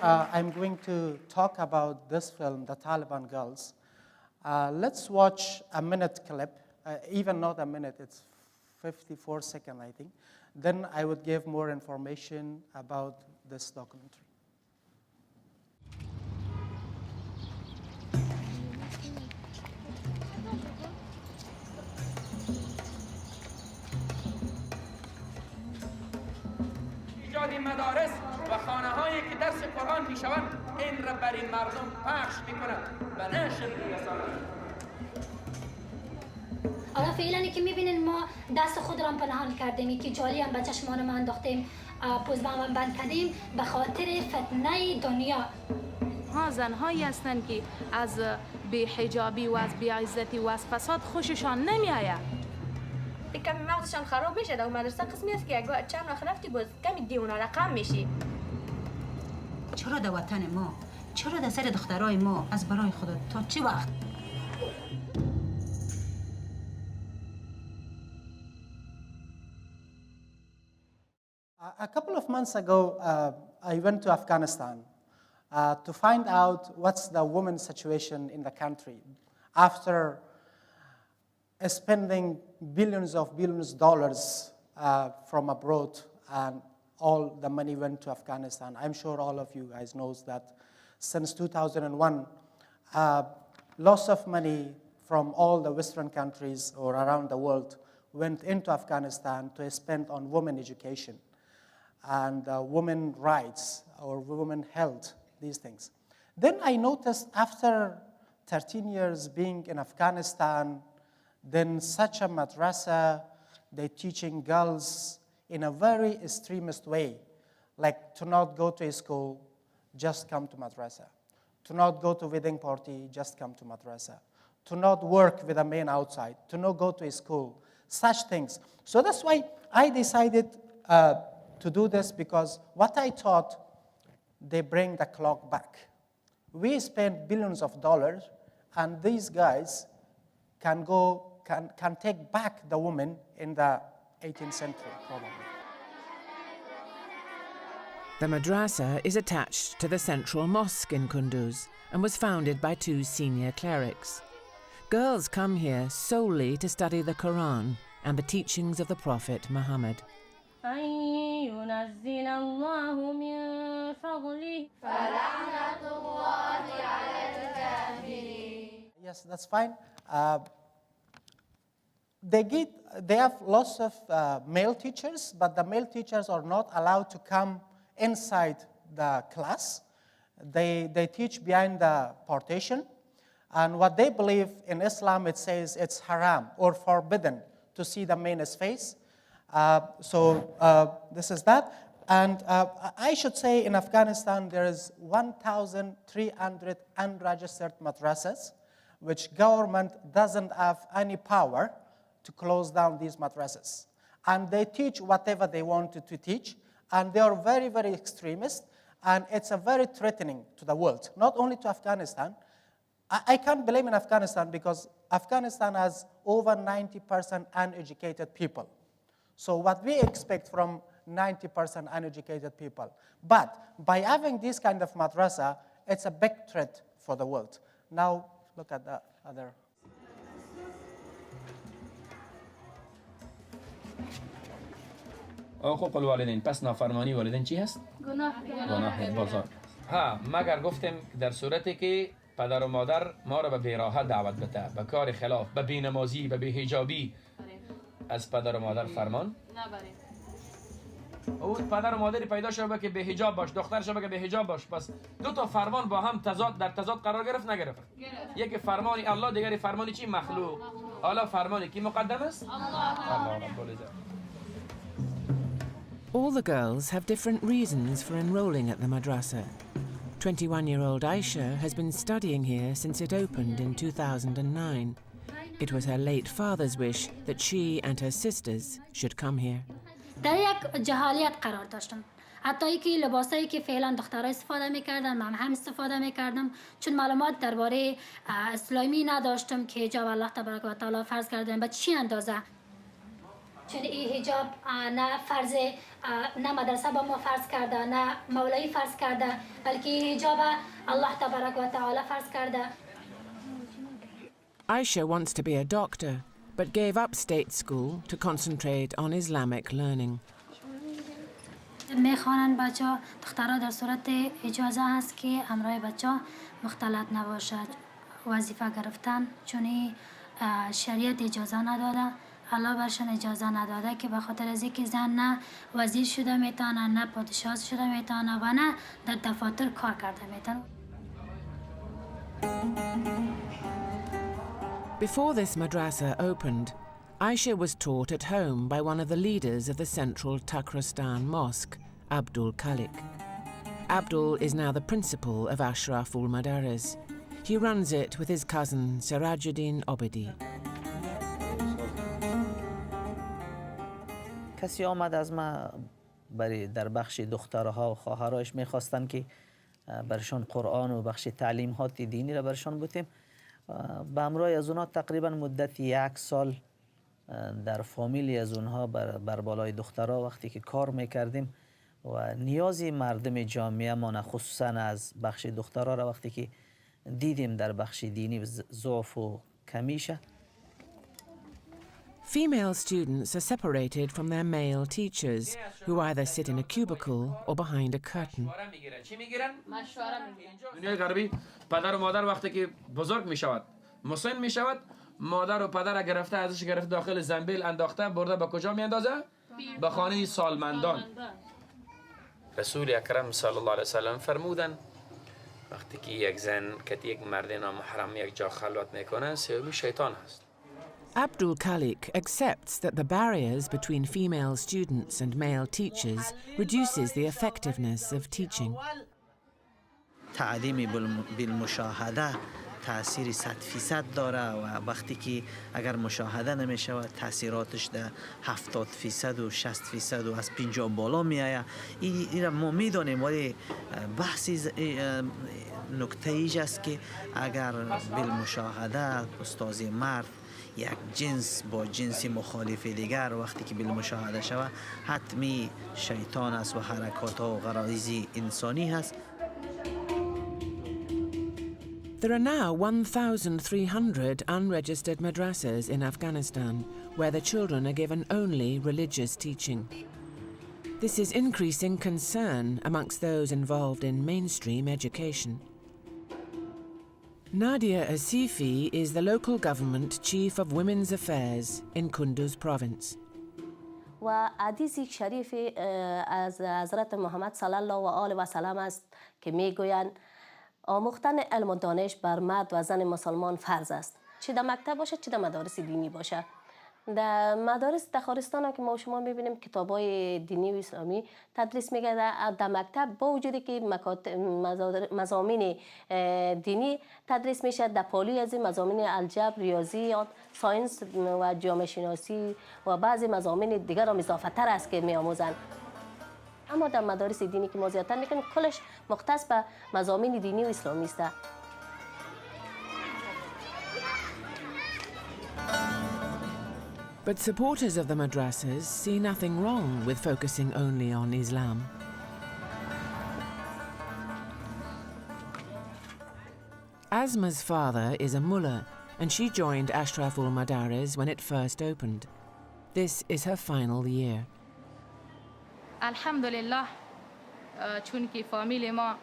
I'm going to talk about this film, The Taliban Girls. Let's watch a minute clip, even not a minute, it's 54 seconds, I think. Then I would give more information about this documentary. ایجاد مدارس و خانه‌هایی که درس قرآن می‌شوند این را بر این مردم پخش می‌کند و نشر می‌رساند. حالا فعلا که می‌بینین ما دست خود را پنهان کردیم که جالی هم به چشمان ما انداختیم پوزبان بند کردیم به خاطر فتنه دنیا. ها زنهایی هستند که از بی‌حجابی و از بی‌عزتی و از فساد خوششان نمی‌آید. کمی مغزشان خراب میشه در مدرسه قسمی است که اگه چند وقت رفتی باز کمی دیونا رقم میشی. چرا در وطن ما، چرا در سر دخترای ما از برای خدا تا چه وقت؟ A couple of months ago, I went to Afghanistan to find out what's the women's situation in the country after spending billions of dollars from abroad, and all the money went to Afghanistan. I'm sure all of you guys knows that since 2001, lots of money from all the Western countries or around the world went into Afghanistan to spend on women education and women rights or women health, these things. Then I noticed after 13 years being in Afghanistan, then such a madrassa, they're teaching girls in a very extremist way, like to not go to school, just come to madrassa. To not go to wedding party, just come to madrassa. To not work with a man outside, to not go to school, such things. So that's why I decided to do this, because what I thought, they bring the clock back. We spend billions of dollars, and these guys can take back the woman in the 18th century, probably. The madrasa is attached to the central mosque in Kunduz and was founded by two senior clerics. Girls come here solely to study the Quran and the teachings of the Prophet Muhammad. Yes, that's fine. They have lots of male teachers, but the male teachers are not allowed to come inside the class. They teach behind the partition. And what they believe in Islam, it says it's haram or forbidden to see the man's face. So this is that. And I should say in Afghanistan, there is 1,300 unregistered madrasas, which government doesn't have any power to close down these madrasas. And they teach whatever they wanted to teach, and they are very, very extremist, and it's a very threatening to the world, not only to Afghanistan. I can't blame in Afghanistan because Afghanistan has over 90% uneducated people. So what we expect from 90% uneducated people. But by having this kind of madrasa, it's a big threat for the world. Now, look at the other. حقوق الوالدین. پس نافرمانی والدین چی هست؟ گناه بزرگ. ها، مگر گفتم در صورتی که پدر و مادر ما را به بیراحت دعوت بده، به کار خلاف، به بی‌نمازی، به بی‌حجابی، از پدر و مادر فرمان نبریم. او پدر و مادری پیدا شده که به حجاب باش، دختر شده که به حجاب باش، پس دو تا فرمان با هم در تضاد قرار گرفت نگرفت. یکی فرمان الله، دیگری فرمان چی؟ مخلوق. حالا فرمان کی مقدم است؟ الله رب العزت. All the girls have different reasons for enrolling at the madrasa. 21-year-old Aisha has been studying here since it opened in 2009. It was her late father's wish that she and her sisters should come here. در یک جهالیت قرار داشتم. حتی که لباسایی که فعلا دخترها استفاده میکردن من هم استفاده میکردم، چون معلومات درباره اسلامی نداشتم که حجاب الله تبارک و تعالی فرض کردن به چی اندازه. چون این حجاب نه فرض نه مدرسه با ما فرض کرده نه مولوی فرض کرده بلکه این حجاب الله تبارک و تعالی فرض کرده. Aisha wants to be a doctor, but gave up state school to concentrate on Islamic learning. میخوانند بچه ها دخترها در صورت اجازه هست که همراه بچه ها مختلط نباشد. وظیفه گرفتن چون شریعت اجازه نداده، الله برشان اجازه نداده که به خاطر از اینکه زن نه وزیر شده میتونه نه پادشاه شده میتونه و نه در دفاتر کار کرده میتونه. Before this madrasa opened, Aisha was taught at home by one of the leaders of the central Takristan mosque, Abdul Khalik. Abdul is now the principal of Ashraf-ul Madares. He runs it with his cousin Sirajuddin Obedi. کسی آمد از ما برای در بخش دخترها و خواهرایش میخواستن که برشان قرآن و بخش تعلیمات دینی را برشان بودیم. به همراه از اونها تقریبا مدت 1 سال در فامیلی از اونها بر بالای دخترها وقتی که کار میکردیم و نیازی مردم جامعه ما خصوصا از بخش دخترها را وقتی که دیدیم در بخش دینی ضعف و کمیشه. Female students are separated from their male teachers, who either sit in a cubicle or behind a curtain. دنیای غربی پدر و مادر وقتی که بزرگ می شود مسن می شود مادر و پدر گرفته ازش گرفته داخل زنبیل انداخته برده به کجا می اندازه؟ به خانه سالمندان. رسول اکرم صلی الله علیه وسلم فرمودن وقتی که یک زن که یک مرد نامحرم یک جا خلوت میکنه سومی شیطان هست. Abdul Khalik accepts that the barriers between female students and male teachers reduces the effectiveness of teaching. تعلیم بالمشاهده تأثیر 100% داره و وقتی که اگر مشاهده نمیشه تأثیراتش در 70% و 60% و از 50 بالا میآید. این ما میدانیم ولی بحثی نکته ایش است که اگر بالمشاهده استاذ مرد یک جنس با جنس مخالف دیگر وقتی که بالمشاهده شود حتمی شیطان است و حرکات ها و غرایز انسانی هست. There are now 1,300 unregistered madrasas in Afghanistan, where the children are given only religious teaching. This is increasing concern amongst those involved in mainstream education. Nadia Asifi is the local government chief of women's affairs in Kunduz province. و حدیث شریف از حضرت محمد صلی الله و آله و سلم است که میگویند آموختن علم و دانش بر مرد و زن مسلمان فرض است، چه در مکتب باشه چه در مدارس دینی باشه. در مدارس تخارستان که ما شما میبینیم کتابای دینی و اسلامی تدریس میگه در مکتب با وجودی که مضامین دینی تدریس میشه در پالی از مضامین الجبر، ریاضیات، ساینس و جامعه شناسی و بعضی مضامین دیگر هم اضافه تر است که میآموزند. اما در مدارس دینی که ما زیادتر میکنیم کلش مختص به مضامین دینی و اسلامی است. But supporters of the madrasas see nothing wrong with focusing only on Islam. Asma's father is a mullah, and she joined Ashraf-ul Madares when it first opened. This is her final year. الحمدلله چون که فامیل ما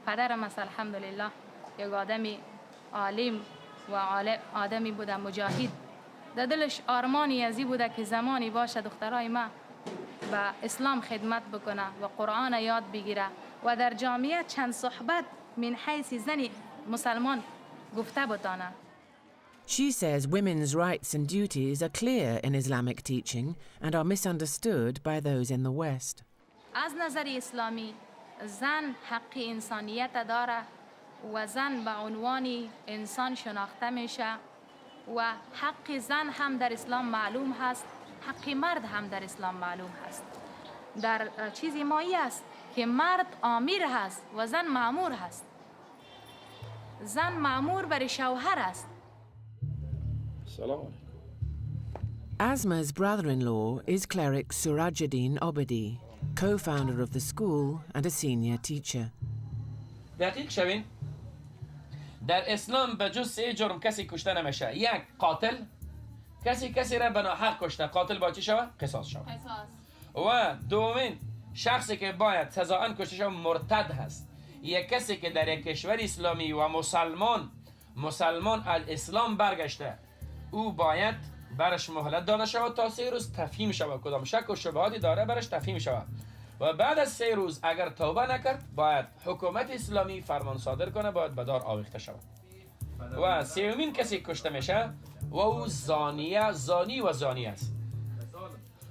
پدرم است الحمدلله یک آدمی عالم و آدمی بوده مجاهد. در دلش آرمانی ازی بوده که زمانی باشه دخترای ما به اسلام خدمت بکنه و قرآن یاد بگیره و در جامعه چند صحبت من حیث زنی مسلمان گفته بتانه. She says women's rights and duties are clear in Islamic teaching and are misunderstood by those in the West. از نظر اسلامی زن حق انسانیت داره و زن به عنوان انسان شناخته میشه و حق زن هم در اسلام معلوم هست، حق مرد هم در اسلام معلوم هست. در چیزی مایی است که مرد آمیر هست و زن مأمور هست. زن مأمور بر شوهر است. سلام علیکم. Asma's brother-in-law is cleric Surajuddin Obadi, co-founder of the school and a senior teacher. دقیق شوین در اسلام به جز 3 جرم کسی کشته نمیشه. یک، قاتل، کسی را به ناحق کشته، قاتل باید چی شود؟ قصاص شود. و دومین شخصی که باید سزااً کشته شود مرتد هست. یک کسی که در یک کشور اسلامی و مسلمان الاسلام برگشته، او باید برش مهلت داده شود تا 3 روز تفهیم شود، کدام شک و شبهاتی داره برش تفهیم شود و بعد از 3 روز اگر توبه نکرد باید حکومت اسلامی فرمان صادر کنه، باید به دار آویخته شود. و سومین کسی کشته میشه و او زانی است.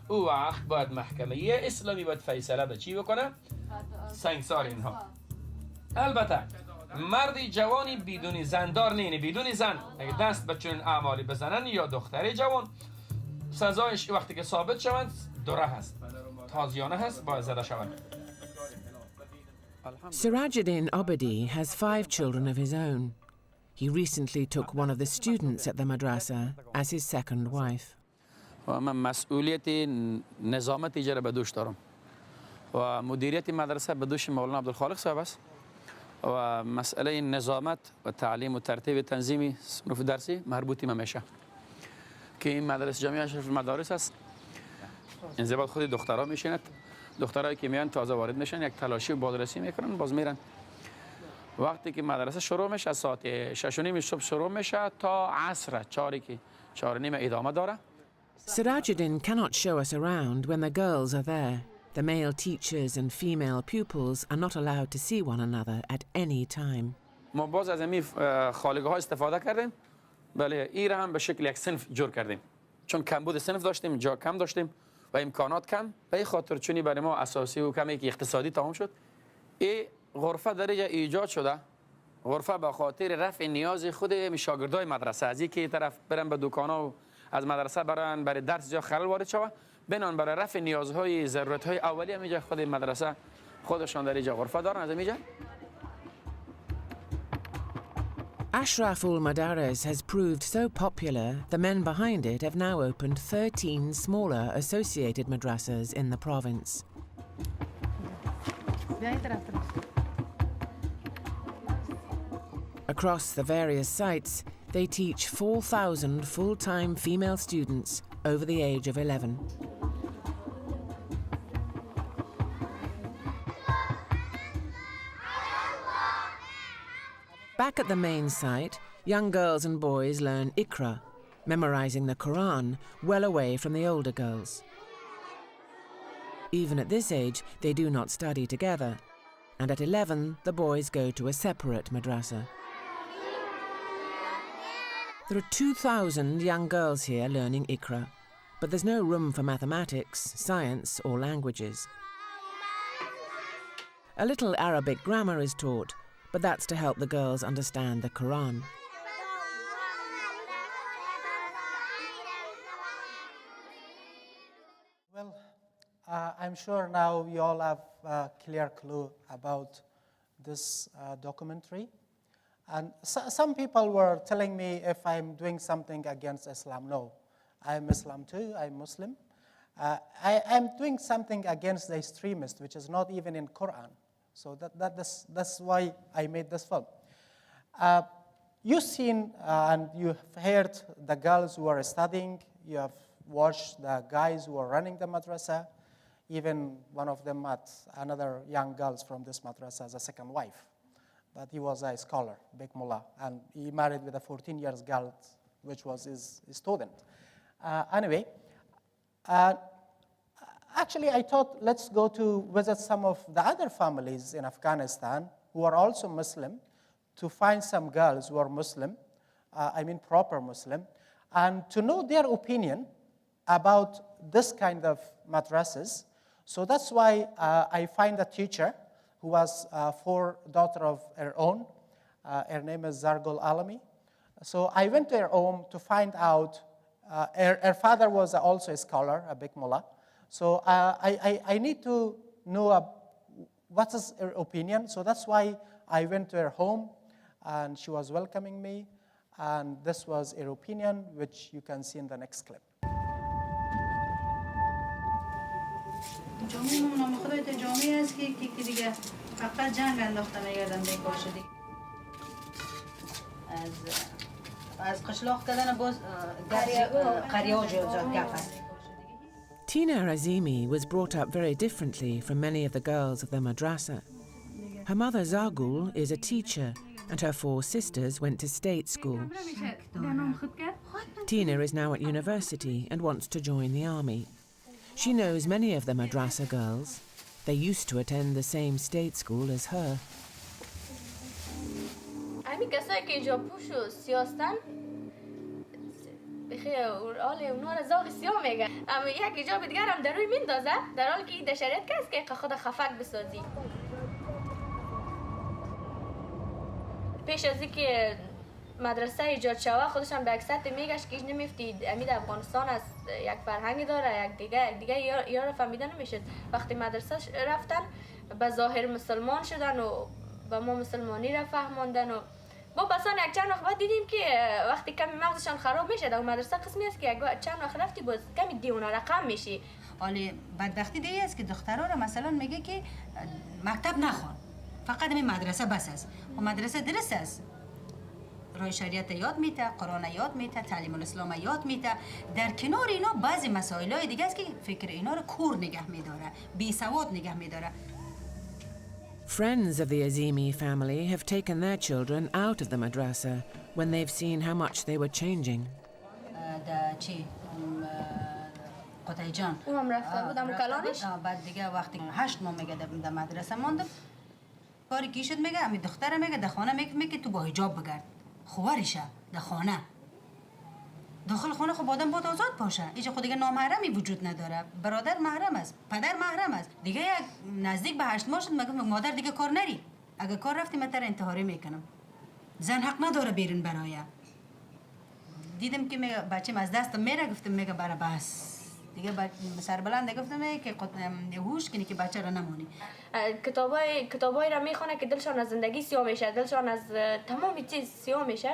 او وقت باید محکمه اسلامی باید فیصله به چی بکنه؟ سنگسار اینها. البته مردی جوانی بدون زندار نینه، بدون زن اگه دست به چنین اعمالی بزنن یا دختری جوان، سزایش وقتی که ثابت شوند دوره هست، تازیانه هست، باید زده شوند. Surajuddin Obadi has 5 children of his own. He recently took one of the students at the madrasa as his second wife. و من مسئولیت نظامت اجاره به دوش دارم و مدیریت مدرسه به دوش مولانا عبدالخالق صاحب است و مسئله نظامت و تعلیم و ترتیب تنظیمی صنوف درسی مربوطی میشه که این مدرسه جامعه اشرف-المدارس است. این زباد خود دخترها میشیند، دخترایی که میان تازه وارد میشن یک تلاشی و بازرسی میکنن، باز میرن. وقتی که مدرسه شروع میشه از ساعت 6:30 صبح شروع میشه تا عصر 4:30 ادامه داره. Surajuddin cannot show us around when the girls are there. The male teachers and female pupils are not allowed to see one another at any time. ما باز از این خالگاه ها استفاده کردیم. بله، این را هم به شکل یک صنف جور کردیم. چون کمبود صنف داشتیم، جا کم داشتیم و امکانات کم، به این خاطر چونی برای ما اساسی و کمی که اقتصادی تمام شد. این غرفه در اینجا ایجاد شده. غرفه به خاطر رفع نیاز خود شاگردای مدرسه، از اینکه طرف برن به دکانا و از مدرسه برای درس یا خلل وارد شوه، بنان برای رفع نیازهای ضرورت‌های اولیه میجا خود مدرسه خودشان در اینجا غرفه دارن. از اینجا Ashraf-ul Madares has proved so popular, the men behind it have now opened 13 smaller associated madrasas in the province. Across the various sites, they teach 4,000 full-time female students over the age of 11. Back at the main site, young girls and boys learn Iqra, memorizing the Quran well away from the older girls. Even at this age, they do not study together, and at 11, the boys go to a separate madrasa. There are 2,000 young girls here learning Iqra, but there's no room for mathematics, science, or languages. A little Arabic grammar is taught, but that's to help the girls understand the Quran. Well, I'm sure now you all have a clear clue about this documentary. And some people were telling me if I'm doing something against Islam. No, I'm Islam too, I'm Muslim. I'm doing something against the extremist, which is not even in Quran. So that's why I made this film. You've seen and you've heard the girls who are studying. You have watched the guys who are running the madrasa. Even one of them met another young girl from this madrasa as a second wife. But he was a scholar, big mullah, and he married with a 14-year-old girl, which was his student. Anyway, actually, I thought let's go to visit some of the other families in Afghanistan who are also Muslim, to find some girls who are Muslim, proper Muslim, and to know their opinion about this kind of madrasas. So that's why I find a teacher who has 4 daughters of her own. Her name is Zargul Alami. So I went to her home to find out. Her father was also a scholar, a big mullah. So I need to know what is her opinion. So that's why I went to her home, and she was welcoming me. And this was her opinion, which you can see in the next clip. جامعه ما نام خدای ته جامعه است که دیگه فقط جنگ انداختن یادم بیکار شدی از قشلاق کردن باز قریه جات گفت. Tina Azimi was brought up very differently from many of the girls of the madrasa. Her mother Zagul is a teacher and her 4 sisters went to state school. Tina is now at university and wants to join the army. She knows many of the madrasa girls. They used to attend the same state school as her. همین کسایی که اینجا پوش و سیاستن بخیر آله اونا را زاغ سیاه میگن اما یک ایجاب دیگر هم در روی میندازه در حالی که این در شریعت کس که خود خفک بسازی. پیش از اینکه مدرسه ایجاد شوه خودشان به اکثریت میگشت که نمیفتید امید افغانستان از یک فرهنگی داره یک دیگه یا را فهمیده نمیشد. وقتی مدرسه رفتن به ظاهر مسلمان شدن و به ما مسلمانی را فهماندن و با بسان یک چند وقت بعد دیدیم که وقتی کمی مغزشان خراب میشه در مدرسه قسمی است که یک چند وقت رفتی باز کمی دیونا رقم میشی. ولی بدبختی دیگه است که دخترها را مثلا میگه که مکتب نخوان فقط همین مدرسه بس است و مدرسه درست است رای شریعت یاد میته قرآن یاد میته تعلیم الاسلام یاد میته در کنار اینا بعضی مسائل دیگه است که فکر اینا رو کور نگه میداره بی سواد نگه میداره. Friends of the Azimi family have taken their children out of the madrasa when they've seen how much they were changing. چی قطعی جان او هم رفته بودم و کلانش بعد دیگه وقتی 8 ماه میگه در مدرسه ماندم کاری کی شد میگه امی دختره میگه در خانه میگه تو با حجاب بگرد خوارشه در خانه داخل خانه خب آدم باید آزاد باشه اینجا خود دیگه نامحرمی وجود نداره برادر محرم است پدر محرم است دیگه یک نزدیک به 8 ماه شد میگه مادر دیگه کار نری اگه کار رفتی من تر انتحاری میکنم زن حق نداره بیرون برای دیدم که میگه بچه‌م از دست میره گفتم میگه برای بس دیگه سر بلند گفتم که هوش کنی که بچه را نمونی. کتابای را میخونه که دلشان از زندگی سیاه میشه دلشان از تمام چیز سیاه میشه.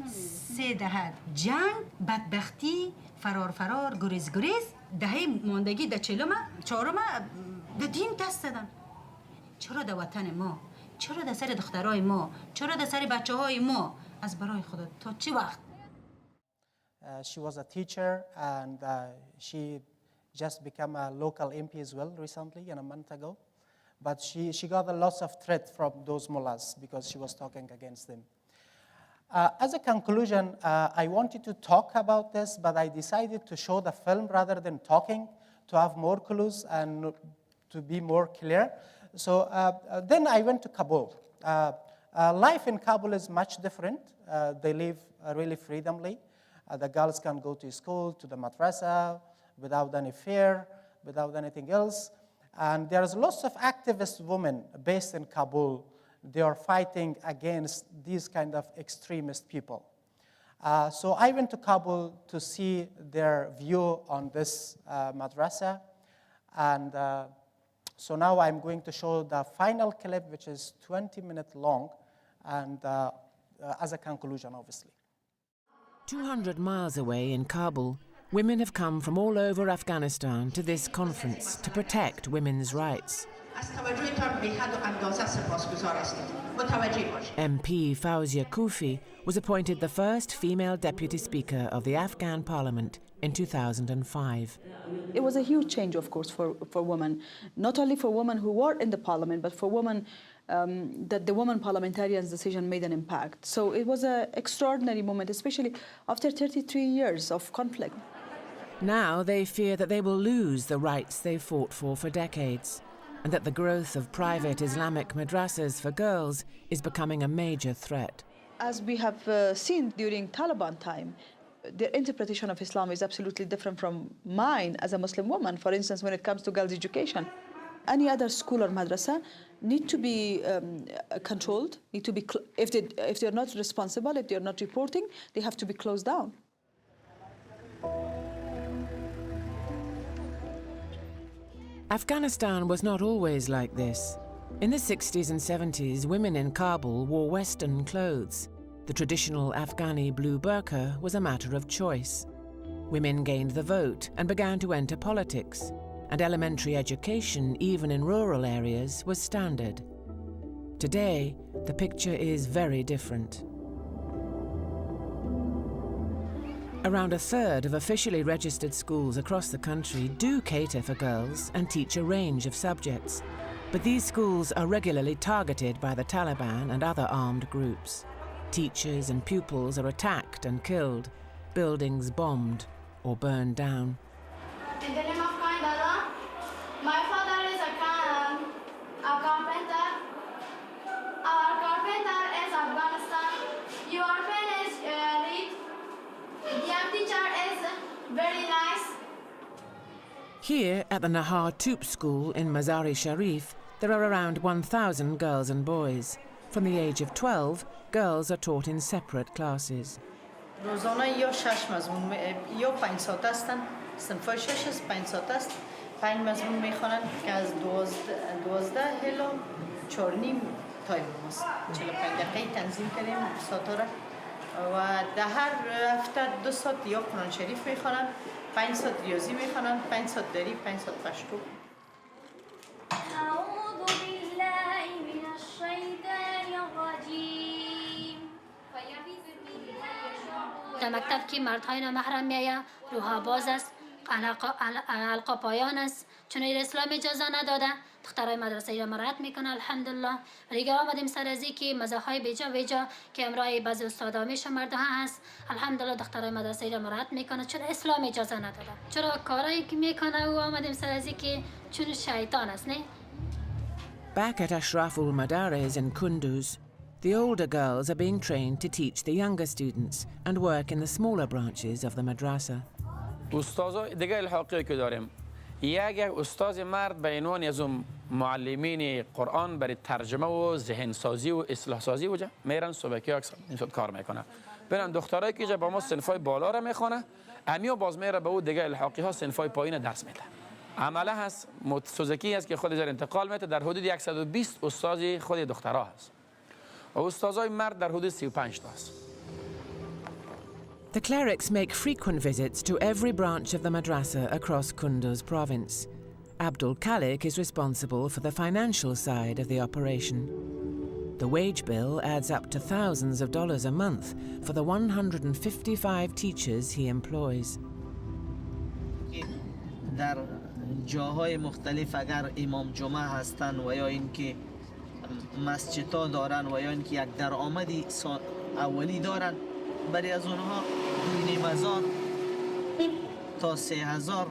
3 دهه جنگ بدبختی فرار گریز دهه ماندگی در 4 در دین دست دادن. چرا در وطن ما چرا در سر دخترای ما چرا در سر بچه های ما از برای خدا تا چه وقت؟ She was a teacher and she just became a local MP as well recently, a month ago. But she got a lot of threat from those mullahs because she was talking against them. As a conclusion, I wanted to talk about this, but I decided to show the film rather than talking to have more clues and to be more clear. So then I went to Kabul. Life in Kabul is much different. They live really freedomly. The girls can go to school, to the madrasa, without any fear, without anything else. And there's lots of activist women based in Kabul. They are fighting against these kind of extremist people. So I went to Kabul to see their view on this madrasa. And so now I'm going to show the final clip, which is 20 minutes long, and as a conclusion, obviously. 200 miles away in Kabul, women have come from all over Afghanistan to this conference to protect women's rights. MP Fawzia Kufi was appointed the first female deputy speaker of the Afghan parliament in 2005. It was a huge change, of course, for women, not only for women who were in the parliament, but for women that the women parliamentarians' decision made an impact. So it was an extraordinary moment, especially after 33 years of conflict. Now they fear that they will lose the rights they fought for decades, and that the growth of private Islamic madrasas for girls is becoming a major threat. As we have seen during Taliban time, their interpretation of Islam is absolutely different from mine as a Muslim woman, for instance, when it comes to girls' education. Any other school or madrasa need to be controlled, need to be if they're not responsible, if they're not reporting, they have to be closed down. Afghanistan was not always like this. In the 60s and 70s, women in Kabul wore Western clothes. The traditional Afghani blue burqa was a matter of choice. Women gained the vote and began to enter politics, and elementary education, even in rural areas, was standard. Today, the picture is very different. Around a third of officially registered schools across the country do cater for girls and teach a range of subjects. But these schools are regularly targeted by the Taliban and other armed groups. Teachers and pupils are attacked and killed, buildings bombed or burned down. In the name of kind Allah, my father is a carpenter. Our carpenter is Afghanistan. Your pen is read. Young teacher is very nice. Here at the Nahar Toop School in Mazar-e-Sharif, there are around 1,000 girls and boys. From the age of 12, girls are taught in separate classes. روزانه یا 6 مضمون یا 5 ساعت هستن، صنفای 6 از 5 ساعت است. 5 مضمون میخوانن که از 12 الی 4:30 تایم ماست. 45 دقیقه تنظیم کردیم ساعت را و در هر هفته 2 ساعت یا قرآن شریف میخوانن، 5 ساعت ریاضی میخوانن، 5 ساعت دری، 5 ساعت پشتو. در مکتب که مردهای نامحرم میآید، روها باز است، علقا پایان است، چون اسلام اجازه نداده. دخترای مدرسه را مراعات میکنه الحمدلله. و دیگه آمدیم سر از که مزاحای بیجا که امرای بعضی استادا میشه مرده هست، الحمدلله دخترای مدرسه را مراعات میکنه چون اسلام اجازه نداده. چرا کارایی که میکنه و آمدیم سر از که چون شیطان است نه. Back at Ashraf-ul Madares in Kunduz, the older girls are being trained to teach the younger students and work in the smaller branches of the madrasa. استاذا دیگه الحاقی که داریم، یک استاد مرد به عنوان از معلمین قرآن برای ترجمه و ذهن سازی و اصلاح سازی وجه میرن صبحی اکثر این کار میکنه. برن دخترایی که با ما صنفای بالا را میخونه، امیو باز میره به او دیگه الحاقی ها صنفای پایین درس میده. عمله هست سوزکی است که خود در انتقال میده، در حدود 120 استاد خود دخترها هست. و استادای مرد در حدود 35 تا است. The clerics make frequent visits to every branch of the madrasa across Kunduz province. Abdul Khalik is responsible for the financial side of the operation. The wage bill adds up to thousands of dollars a month for the 155 teachers he employs. در جاهای مختلف اگر امام جمعه هستن و یا اینکه مسجدها دارن و یا اینکه یک درآمدی اولی دارن، برای از اونها 2,500 تا 3,000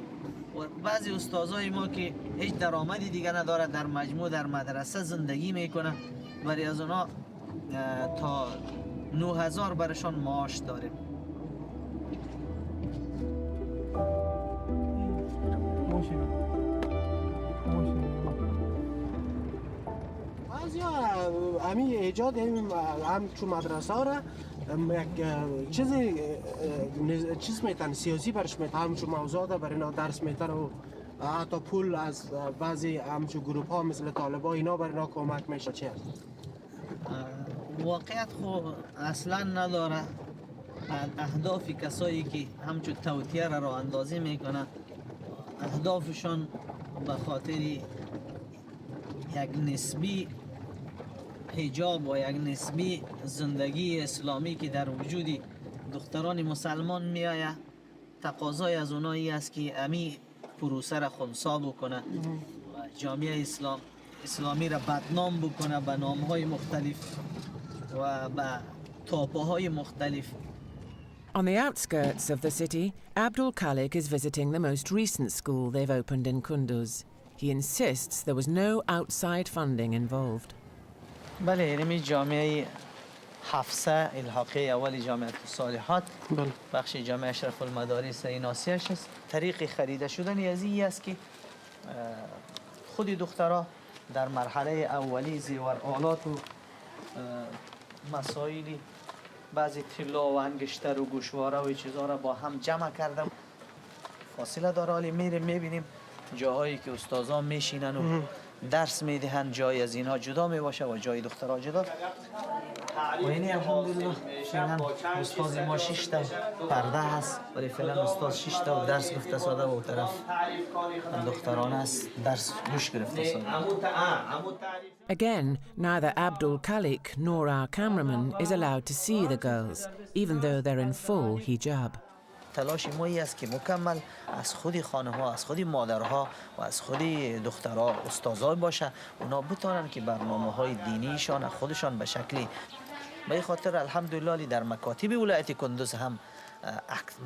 و بعضی استادای ما که هیچ درآمدی دیگه نداره در مجموع در مدرسه زندگی میکنه، برای از اونها تا 9,000 برشان معاش داریم. همین ایجاد هم چون مدرسه را یک چیز میتن سیاسی برش میتن، همچون موضوعات برای اینا درس میتن و حتی پول از بعضی همچون گروپ ها مثل طالبان اینا برای اینا کمک میشه. چه هست؟ واقعیت خو اصلا نداره. اهداف کسایی که همچون توطیه را اندازی میکنن، اهدافشان به خاطر یک نسبی حجاب و یک نسبی زندگی اسلامی که در وجود دختران مسلمان می آید، تقاضای از اونایی است که امی پروسه را خنثی بکنه و جامعه اسلامی را بدنام بکنه به نامهای مختلف و به تاپه‌های مختلف. On the outskirts of the city, Abdul Khalik is visiting the most recent school they've opened in Kunduz. He insists there was no outside funding involved. بله، اینمی جامعه حفصه الحاقه اول جامعه الصالحات، بخش جامعه اشرف المدارس این آسیاش است. طریق خریده شدن از این است که خود دخترها در مرحله اولی زیور آلات و مسائلی بعضی طلا و انگشتر و گوشواره و چیزها را با هم جمع کرده. فاصله داره، حالی میریم میبینیم جاهایی که استاذا میشینن و درس میدهن، جای از اینها جدا میباشه و جای دخترها جدا. و اینی الحمدلله فعلا استاد ما 6 تا پرده هست ولی فعلا استاد 6 تا درس گفته ساده و طرف دختران است درس گوش گرفته ساده. Again, neither Abdul Khalik nor our cameraman is allowed to see the girls, even though they're in full hijab. تلاش ما است که مکمل از خود خانه ها، از خود مادرها و از خود دخترها استادای باشه، اونا بتونن که برنامه‌های دینیشان خودشان به شکلی به خاطر الحمدلله در مکاتب ولایت کندوز هم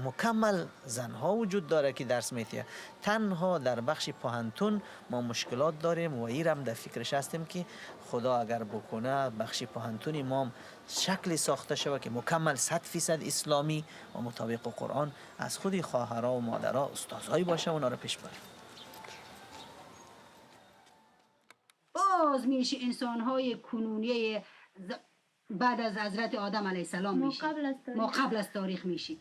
مکمل زنها وجود داره که درس میتیه. تنها در بخش پوهنتون ما مشکلات داریم و ایرم در فکرش هستیم که خدا اگر بکنه بخش پوهنتونی ما شکلی ساخته شود که مکمل 100% اسلامی و مطابق قرآن از خود خواهرها و مادرها استادای باشه اونا رو پیش بریم. باز میشه انسان‌های کنونی بعد از حضرت آدم علیه السلام میشه. ما قبل از تاریخ میشه.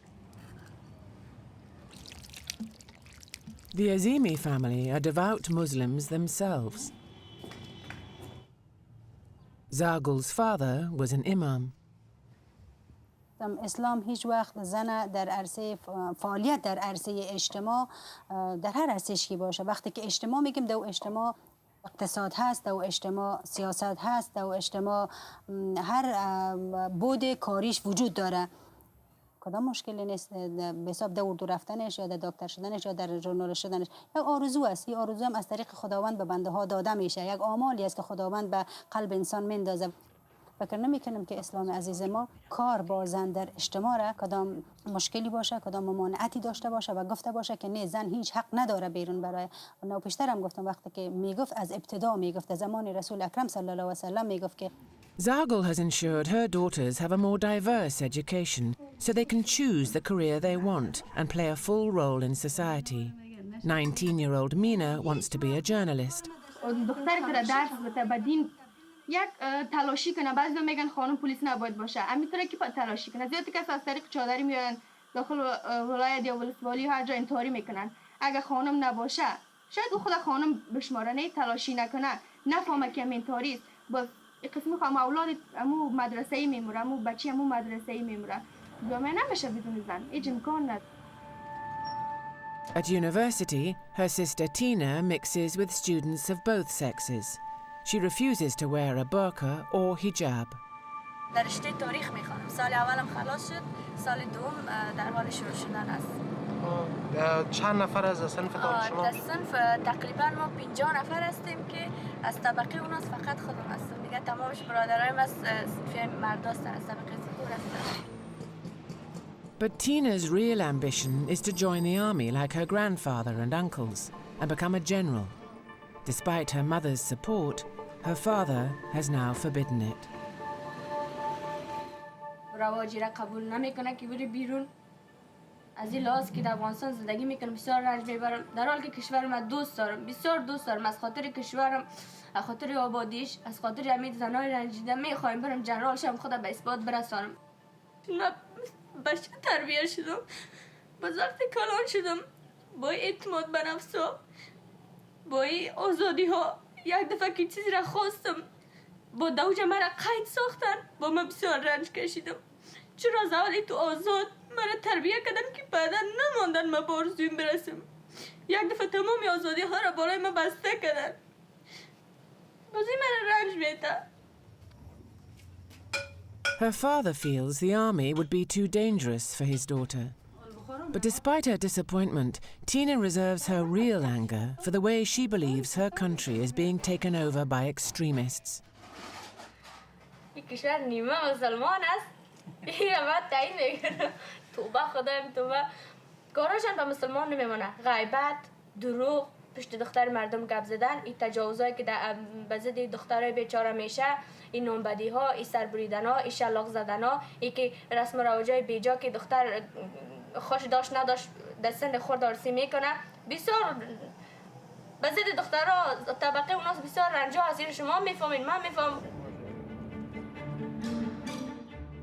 The Azimi family are devout Muslims themselves. Zagul's father was an imam. اسلام هیچ وقت زن در عرصه فعالیت در عرصه اجتماع در هر عرصه‌ای که باشه، وقتی که اجتماع میگیم دو اجتماع اقتصاد هست، دو اجتماع سیاست هست، دو اجتماع هر بود کاریش وجود داره. کدام مشکلی نیست به حساب در اردو رفتنش یا در دکتر شدنش یا در ژورنالیست شدنش. یک آرزو است، این آرزو هم از طریق خداوند به بنده ها داده میشه، یک آمالی است که خداوند به قلب انسان میندازه. فکر نمیکنم که اسلام عزیز ما کار با زن در اجتماع را کدام مشکلی باشه، کدام ممانعتی داشته باشه و گفته باشه که نه زن هیچ حق نداره بیرون برای. و پیشتر هم گفتم وقتی که میگفت از ابتدا میگفت زمان رسول اکرم صلی الله علیه و سلم میگفت که Zagul has ensured her daughters have a more diverse education so they can choose the career they want and play a full role in society. 19-year-old Mina wants to be a journalist. دختر که درس بده بدین یک تلاشی کنه. بعضی میگن خانم پلیس نباید باشه، همینطوره که تلاشی کنه. زیادی کس از طریق چادری میان داخل ولایت یا ولسوالی هر جا انتحاری میکنن. اگه خانم نباشه شاید او خود خانم بشماره، نه تلاشی نکنه نفهمه که انتحاری است. باز قسمی خواهم اولاد امو مدرسه‌ای میموره، امو بچه امو مدرسه‌ای میموره. جامعه نمیشه بدون زن، هیچ امکان نداره. At university, her sister Tina mixes with students of both sexes. She refuses to wear a burqa or hijab. در رشته تاریخ میخوانم. سال اولم خلاص شد، سال دوم در حال شروع شدن است. چند نفر از صنفتان شما؟ در صنف تقریبا ما 50 نفر هستیم که از طبقه اوناس فقط خودم هستم. دیگه تمامش برادرایم از صنف مرد هستن، از طبقه زیگور هستن. But Tina's real ambition is to join the army like her grandfather and uncles and become a general. Despite her mother's support, her father has now forbidden it. رواجی را قبول نمیکنه که بری بیرون. از این لحاظ که در افغانستان زندگی میکنم بسیار رنج میبرم، در حالی که کشورم از دوست دارم، بسیار دوست دارم. از خاطر کشورم، از خاطر آبادیش، از خاطر امید زنای رنجیده میخوایم برم جنرال شم، خودم به اثبات برسانم. نه بچه تربیت شدم، باز وقتی کلان شدم با اعتماد به نفس ها، با آزادی ها، یک دفعه که چیزی را خواستم با دوج مرا قید ساختن، با من بسیار رنج کشیدم. چرا از اولی تو آزاد مرا تربیت کردن که بعدا نماندن من به آرزویم برسم. یک دفعه تمام آزادی ها را بالای من بسته کردن، بازی مرا رنج میده. Her father feels the army would be too dangerous for his daughter. But despite her disappointment, Tina reserves her real anger for the way she believes her country is being taken over by extremists. این کشور نیمه مسلمان است، این همه تعیین میکنه. توبه خدایم توبه. کاراشان به مسلمان نمیمونه. غیبت، دروغ، پشت دختر مردم گپ زدن، این تجاوزایی که به ضد دخترای بیچاره میشه، این نونبدی ها، این سربریدن ها، این شلاق زدن ها، این که رسم و رواجای بیجا که دختر خوش داشت نداشت در سن خورد آرسی میکنه، بسیار به ضد دخترها طبقه اوناس بسیار رنجا هست. این شما میفهمین، من میفهم.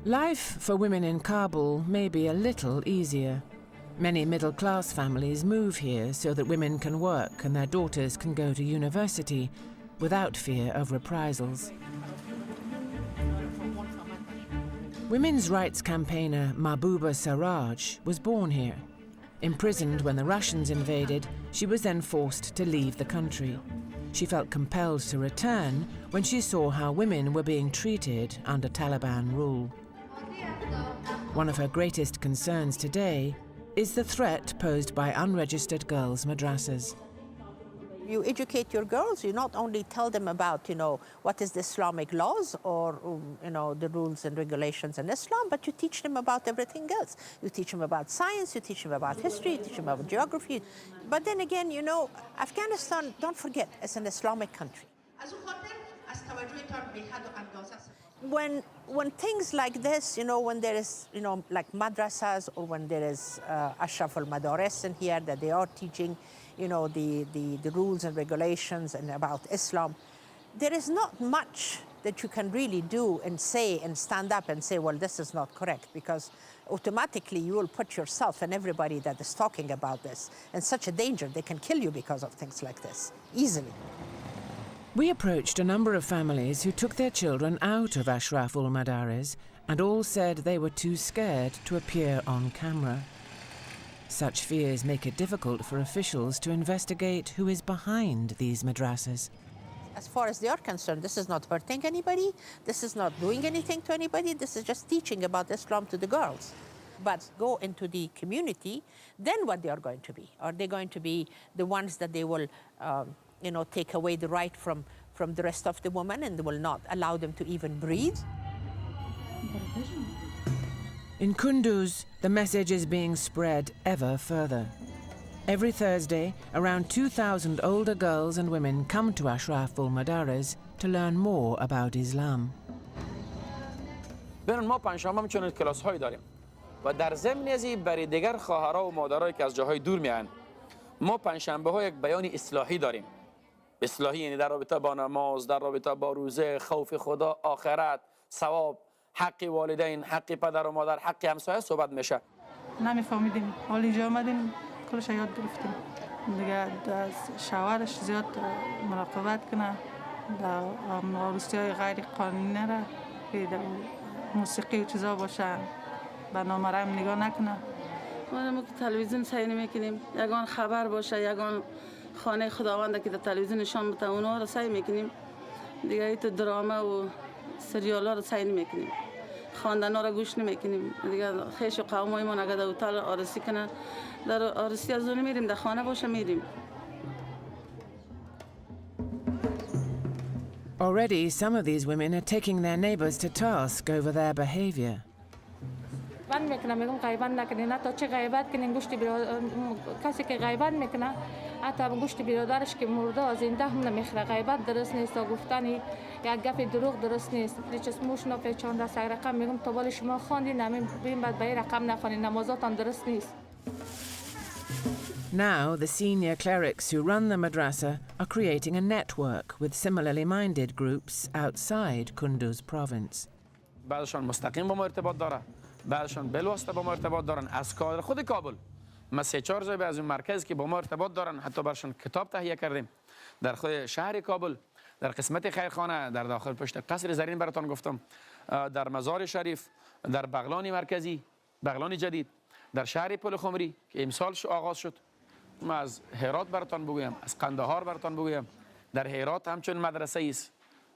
Life for women in Kabul may be a little easier. Many middle-class families move here so that women can work and their daughters can go to university without fear of reprisals. Women's rights campaigner Mahbouba Sarraj was born here. Imprisoned when the Russians invaded, she was then forced to leave the country. She felt compelled to return when she saw how women were being treated under Taliban rule. One of her greatest concerns today is the threat posed by unregistered girls' madrassas. You educate your girls, you not only tell them about, what is the Islamic laws or, the rules and regulations in Islam, but you teach them about everything else. You teach them about science, you teach them about history, you teach them about geography. But then again, Afghanistan, don't forget, is an Islamic country. When things like this, when there is, like madrasas, or when there is Ashraf-ul Madares in here that they are teaching, the rules and regulations and about Islam, there is not much that you can really do and say and stand up and say, well, this is not correct, because automatically you will put yourself and everybody that is talking about this in such a danger. They can kill you because of things like this, easily. We approached a number of families who took their children out of Ashraf-ul Madares and all said they were too scared to appear on camera. Such fears make it difficult for officials to investigate who is behind these madrasas. As far as they are concerned, this is not hurting anybody, this is not doing anything to anybody, this is just teaching about Islam to the girls. But go into the community, then what they are going to be? Are they going to be the ones that they will take away the right from the rest of the women and they will not allow them to even breathe? In Kunduz, the message is being spread ever further. Every Thursday, around 2,000 older girls and women come to Ashraf-ul Madares to learn more about Islam. ببین ما پنجشنبه میتونیم کلاس هایی داریم و در ضمن ازی برای دیگر خواهرها و مادرایی که از جاهای دور میان ما پنجشنبه ها یک بیان اصلاحی داریم. اصلاحی یعنی در رابطه با نماز، در رابطه با روزه، خوف خدا، آخرت، ثواب، حق والدین، حق پدر و مادر، حق همسایه صحبت میشه. نمیفهمیدیم. حالا اینجا اومدیم کلش یاد گرفتیم. دیگه از شوهرش زیاد مراقبت کنه. در عروسی‌های غیر قانونی نره. موسیقی و چیزا باشه. برنامه را هم نگاه نکنه. ما که تلویزیون سعی نمی‌کنیم. یگان خبر باشه، یگان خانه خداوند که در تلویزیون نشان بده اونا رو سعی می‌کنیم. دیگه ایت دراما و سریالا رو سعی نمی‌کنیم. خواندنا رو گوش نمی‌کنیم. دیگه خیش و قومای ما نگه در هتل عروسی کنن. در عروسی از اون میریم، در خانه باشه میریم. Already, some of these women are taking their neighbors to task over their behavior. من میکنم میگم غیبت نکنین، حتی چه غیبت کنین گوشت کسی که غیبت میکنه حتی گوشت برادرش که مرده و زنده هم نمیخوره. غیبت درست نیست و گفتن یک گپ دروغ درست نیست. چشموش نپیچونده سگ رقم میگم تا بال شما خواندین همین ببین بعد به رقم نخوانین، نمازاتان درست نیست. Now, the senior clerics who run the madrasa are creating a network with similarly minded groups outside Kunduz province. بعضشان مستقیم با ما ارتباط داره، بعضشان بالواسطه با ما ارتباط دارن از کادر خود کابل. ما 3-4 جای از اون مرکز که با ما ارتباط دارن حتی برشان کتاب تهیه کردیم در خود شهر کابل، در قسمت خیرخانه، در داخل پشت قصر زرین براتون گفتم، در مزار شریف، در بغلان مرکزی، بغلان جدید، در شهر پل خمری که امسال آغاز شد. ما از هرات براتون بگویم، از قندهار براتون بگویم. در هرات همچون مدرسه است،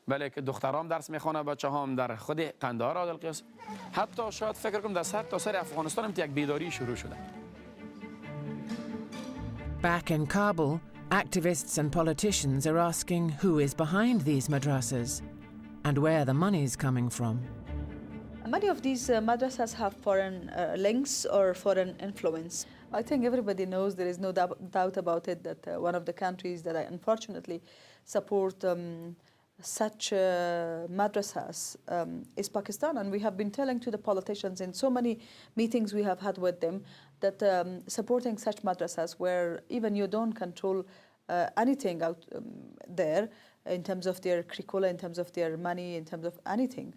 بله که دخترام درس میخوانه، بچه‌هام در خود قندهار عادلقیاس. حتی شاید فکر کنم در سر تا سر افغانستان هم یک بیداری شروع شده. Back in Kabul, activists and politicians are asking who is behind these madrasas and where the money is coming from. Many of these madrasas have foreign links or foreign influence. I think everybody knows, there is no doubt about it, that one of the countries that unfortunately support such madrasas is Pakistan, and we have been telling to the politicians in so many meetings we have had with them that supporting such madrasas where even you don't control anything out there in terms of their curricula, in terms of their money, in terms of anything,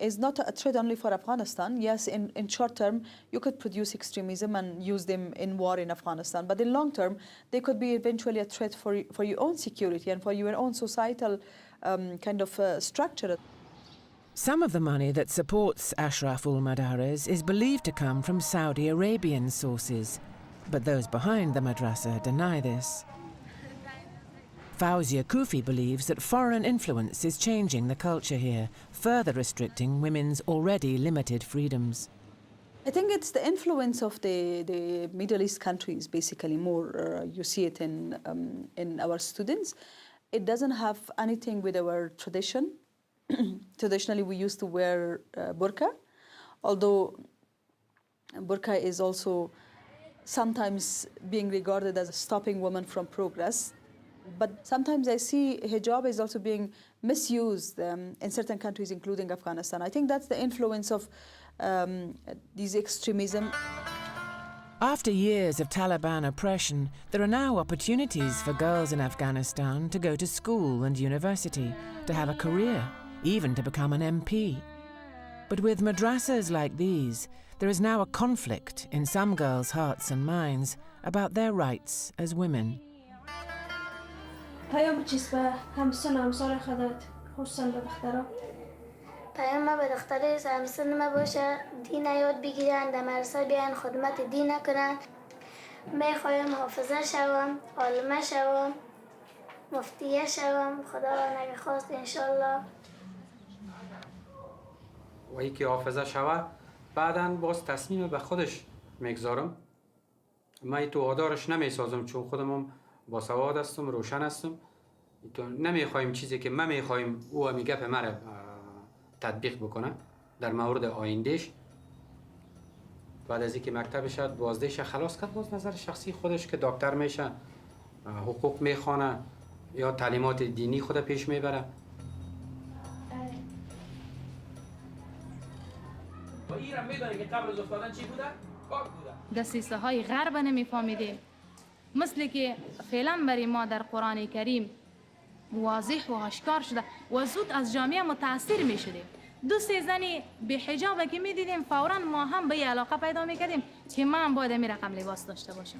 is not a threat only for Afghanistan. Yes, in short term, you could produce extremism and use them in war in Afghanistan, but in long term, they could be eventually a threat for your own security and for your own societal kind of structure. Some of the money that supports Ashraf-ul Madares is believed to come from Saudi Arabian sources, but those behind the madrasa deny this. Fauzia Kufi believes that foreign influence is changing the culture here, further restricting women's already limited freedoms. I think it's the influence of the Middle East countries, basically more. You see it in our students. It doesn't have anything with our tradition. Traditionally, we used to wear burqa, although burqa is also sometimes being regarded as stopping women from progress. But sometimes I see hijab is also being misused in certain countries, including Afghanistan. I think that's the influence of these extremism. After years of Taliban oppression, there are now opportunities for girls in Afghanistan to go to school and university, to have a career, even to become an MP. But with madrasas like these, there is now a conflict in some girls' hearts and minds about their rights as women. پیام چیست به همسن همسال خودت خصوصا به دخترها پیام ما به دختری همسن ما باشه دین یاد بگیرن در مدرسه بیان خدمت دین نکنن میخوایم حافظه شوم عالمه شوم مفتیه شوم خدا نگه خواست انشالله و یکی حافظه شوه بعداً باز تصمیم به خودش میگذارم من تو آدارش نمیسازم چون خودم با سواد هستم روشن هستم تو نمیخوایم چیزی که ما میخوایم او همی گپ مرا تطبیق بکنه در مورد آیندهش بعد از اینکه مکتب شد بازدهش خلاص کرد باز نظر شخصی خودش که دکتر میشه حقوق میخوانه یا تعلیمات دینی خود پیش میبره و ایران میدونی که قبل از افتادن چی بوده؟ پاک بوده دسیسه های غرب نمیفهمیدیم مثل که فعلا برای ما در قرآن کریم واضح و آشکار شده و زود از جامعه متاثر می شدیم دو سه زنی به حجاب که می دیدیم فورا ما هم به علاقه پیدا می کردیم که من هم باید می رقم لباس داشته باشم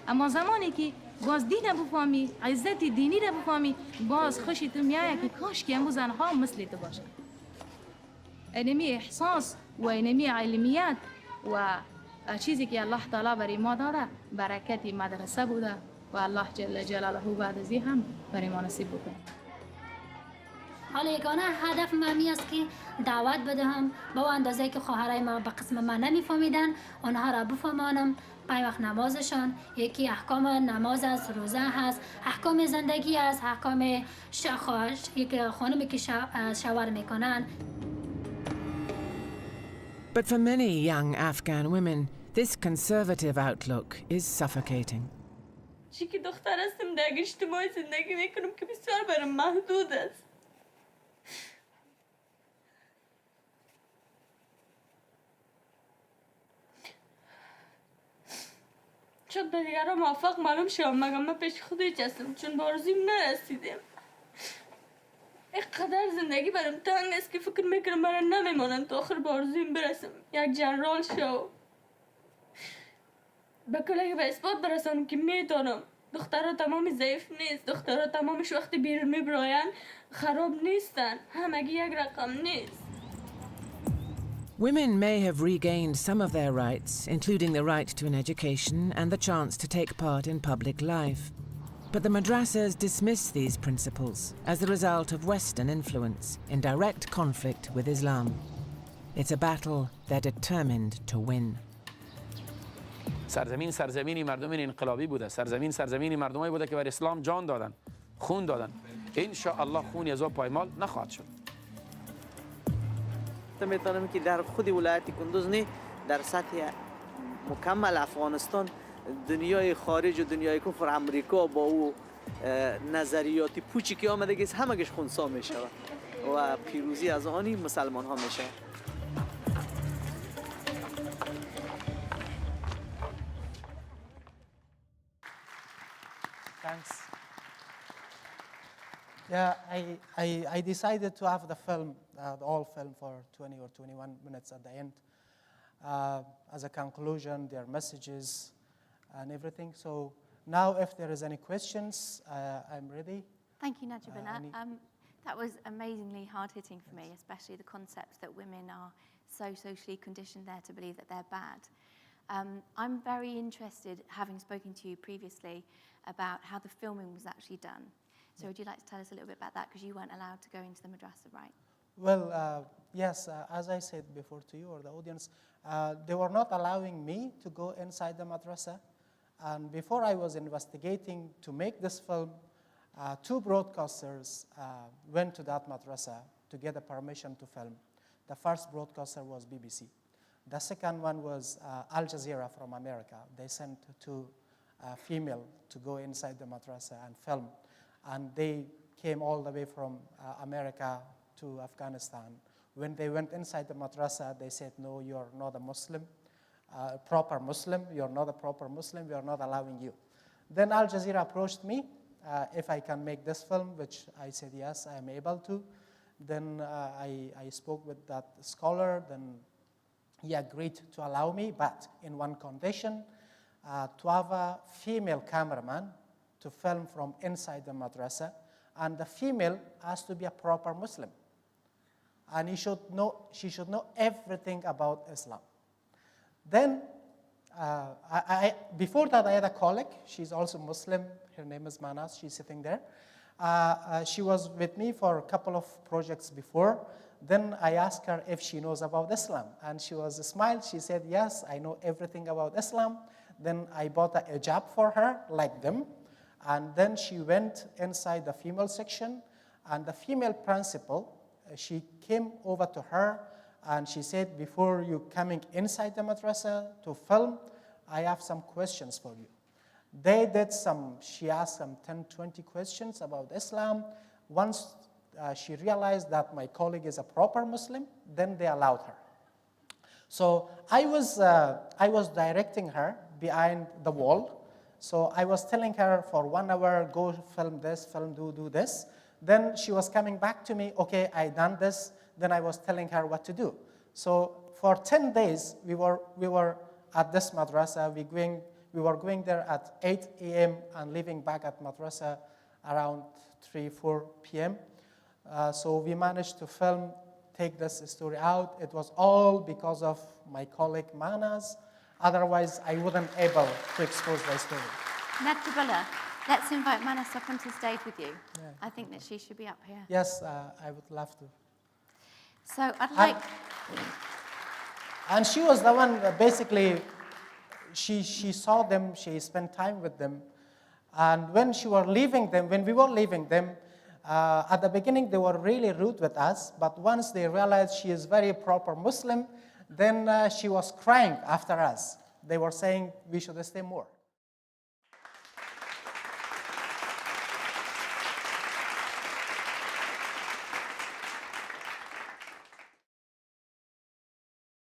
اما زمانی که باز دین بفهمی عزت دینی را بفهمی باز خوشی تو میایه که کاش که امو زنها مثل تو باشن اینمی احساس و اینمی علمیت و چیزی که الله تعالی برای ما داده برکتی مدرسه بوده و الله جل جلاله بعد از این هم برای ما نصیب بکنه حالا یگانه هدف من است که دعوت بدهم با اندازه که خواهرای ما به قسم من نمیفهمیدن آنها را بفهمانم پای وقت نمازشان یکی احکام نماز است روزه هست احکام زندگی است احکام یک خانمی که شوهر میکنن But for many young Afghan women, this conservative outlook is suffocating. چی که دختر هستم در اجتماع زندگی میکنم که بسیار برام محدود است. شاید به دیگران موفق معلوم شدم مگر من پیش خودش هستم چون به آرزویم نرسیدم. اینقدر زندگی برام تنگ است که فکر میکنم برام نمیمانم تا آخر به آرزویم برسم یک جنرال شو به کلی به اثبات برسانم که میدانم دخترها تمامی ضعیف نیست دخترها تمامش وقتی بیرون میبراین خراب نیستن همگی یک رقم نیست Women may have regained some of their rights, including the right to an education and the chance to take part in public life. But the madrasas dismiss these principles as the result of Western influence in direct conflict with Islam. It's a battle they're determined to win. سرزمینی مردم انقلابی بوده سرزمینی مردمایی بوده که بر اسلام جان دادن خون دادن ان شاء الله خونی از پایمال نخواهد شد میتونم که در خود ولایت کندوز نه در سطح مکمل افغانستان دنیای خارج و دنیای کفر امریکا با او نظریات پوچی که آمده که همگش خونسا میشه و پیروزی از آنی مسلمان ها میشه Thanks. Yeah, I decided to have the film, the whole film for 20 or 21 minutes at the end. As a conclusion, their messages and everything. So now if there is any questions, I'm ready. Thank you, Najibullah. That was amazingly hard-hitting for me, especially the concept that women are so socially conditioned there to believe that they're bad. I'm very interested, having spoken to you previously, about how the filming was actually done. So would you like to tell us a little bit about that? Because you weren't allowed to go into the madrasa, right? Well, yes, as I said before to you or the audience, they were not allowing me to go inside the madrasa. And before I was investigating to make this film, 2 broadcasters went to that madrasa to get a permission to film. The first broadcaster was BBC. The second one was Al Jazeera from America. They sent 2 female to go inside the madrasa and film. And they came all the way from America to Afghanistan. When they went inside the madrasa, they said, no, you're not a Muslim, proper Muslim. You're not a proper Muslim. We are not allowing you. Then Al Jazeera approached me if I can make this film, which I said, yes, I am able to. Then I spoke with that scholar. Then he agreed to allow me, but in one condition, to have a female cameraman to film from inside the madrasa, and the female has to be a proper Muslim. And she should know everything about Islam. Then, before that, I had a colleague. She's also Muslim. Her name is Manas. She's sitting there. She was with me for a couple of projects before. Then I asked her if she knows about Islam. And she was smiled. She said, yes, I know everything about Islam. Then I bought a hijab for her, like them. And then she went inside the female section. And the female principal, she came over to her and she said, before you coming inside the madrasa to film, I have some questions for you. She asked some 10, 20 questions about Islam. Once she realized that my colleague is a proper Muslim, then they allowed her. So I was directing her behind the wall. So I was telling her for 1 hour, go film this, do this. Then she was coming back to me, okay, I done this. Then I was telling her what to do. So for 10 days, we were at this madrasa. We were going there at 8 a.m. and leaving back at madrasa around 3, 4 p.m. So we managed to film, take this story out. It was all because of my colleague Manas. Otherwise, I wouldn't able to expose the story. Najibullah, let's invite Manas up onto stage with you. Yeah. I think that she should be up here. Yes, I would love to. So I'd like... And she was the one, basically, she saw them, she spent time with them. And when we were leaving them, at the beginning they were really rude with us, but once they realized she is very proper Muslim, then she was crying after us. They were saying we should stay more.